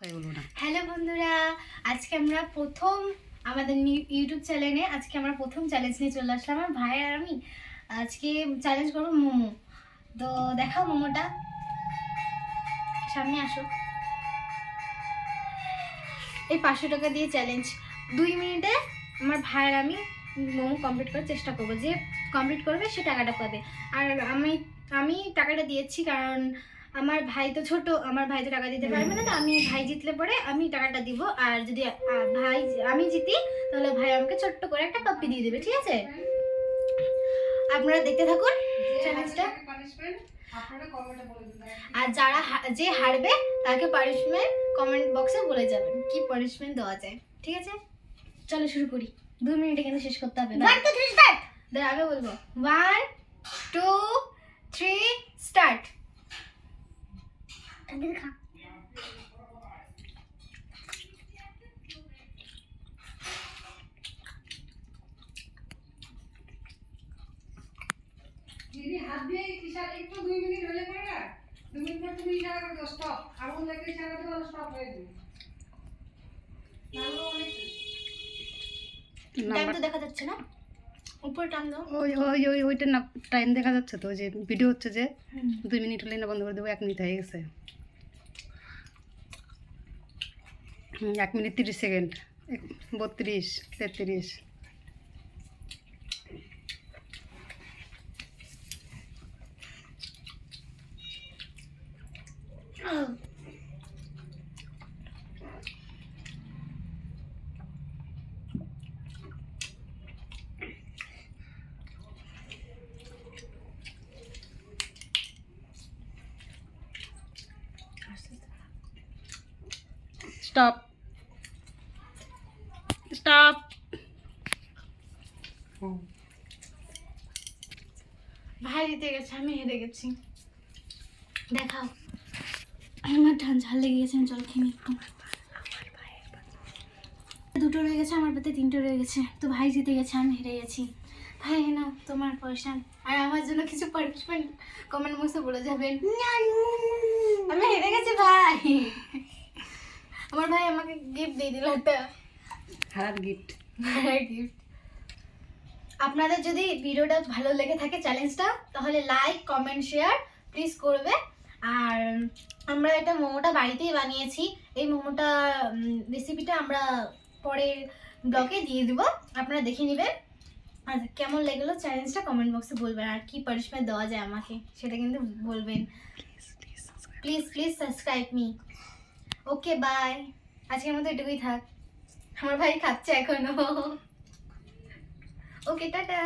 Hello বন্ধুরা, আজকে আমরা প্রথম আমাদের ইউটিউব চ্যানেলে আজকে আমরা প্রথম চ্যালেঞ্জ নিয়ে চলে আসলাম। আমার ভাই আর আমি আজকে চ্যালেঞ্জ করবো মোমো। তো দেখাও মোমোটা, সামনে আসো। এই 500 টাকা দিয়ে চ্যালেঞ্জ, 2 মিনিটে আমার ভাই আর আমি মোমো কমপ্লিট করার চেষ্টা করবো। যে কমপ্লিট করবে সে টাকাটা পাবে। আর আমি টাকাটা দিয়েছি কারণ আমার ভাই তো ছোট, আমার ভাই তো টাকা দিতে পারবে না। তো আমি ভাই জিতলে পরে আমি টাকাটা দিব, আর যদি ভাই আমি জিতি তাহলে ভাই আমাকে ছোট্ট করে একটা পাপ্পি দিয়ে দেবে, ঠিক আছে? আপনারা দেখতে থাকুন চ্যালেঞ্জটা। আর যে হারবে তাকে পানিশমেন্ট কমেন্ট বক্সে বলে যাবেন কি পানিশমেন্ট দেওয়া যায়, ঠিক আছে? চলো শুরু করি। 2 মিনিটে কিন্তু শেষ করতে হবে। 1 2 3 স্টার্ট। আমি বলবো 1 2 3 স্টার্ট। খা দিদি হাত দিয়ে ইশারা একটু 2 মিনিট হলে পরে না 2 মিনিট পর তুমি ইশারা করে দাও স্টপ। আগুন লাগলে ইশারা করে স্টপ হয়ে যাবে। টাইম তো দেখা যাচ্ছে না, উপরে টাইম দাও। ওইটা না, টাইম দেখা যাচ্ছে তো, যে ভিডিও হচ্ছে যে 2 মিনিট হলে না বন্ধ করে দেবো। 1 মিনিট হয়ে গেছে। 1 মিনিট 30 সেকেন্ড, 32 33। Stop stop. ভাই জিতে গেছে, আমি হেরে গেছি। দেখাও। আমার ঝাল লেগে গেছে, আমি জল খেয়ে নিই একটু। দুটো রয়ে গেছে, আমার পাতে 3টে রয়ে গেছে। তো ভাই জিতে গেছে, আমি হেরে গেছি। ভাই নাও তোমার পয়সা, আর আমার জন্য কিছু পানিশমেন্ট কমেন্ট বক্সে বলে যাবেন। আমি হেরে গেছি ভাই। আমার ভাই আমাকে গিফট দিয়ে দিল একটা হারার গিফট। গিফট। আপনাদের যদি ভিডিওটা ভালো লেগে থাকে চ্যালেঞ্জটা, তাহলে লাইক কমেন্ট শেয়ার প্লিজ করবে। আর আমরা এটা মোমোটা বাড়িতেই বানিয়েছি। এই মোমোটা রেসিপিটা আমরা পরের ব্লগে দিয়ে দিব, আপনারা দেখে নেবেন। আর কেমন লাগলো চ্যালেঞ্জটা কমেন্ট বক্সে বলবেন, আর কি পানিশমেন্ট দেওয়া যায় আমাকে সেটা কিন্তু বলবেন। Please subscribe me. Okay bye, আজকের মতো এটুকুই থাক। আমার ভাই খাচ্ছে এখনো। ওকে টাটা।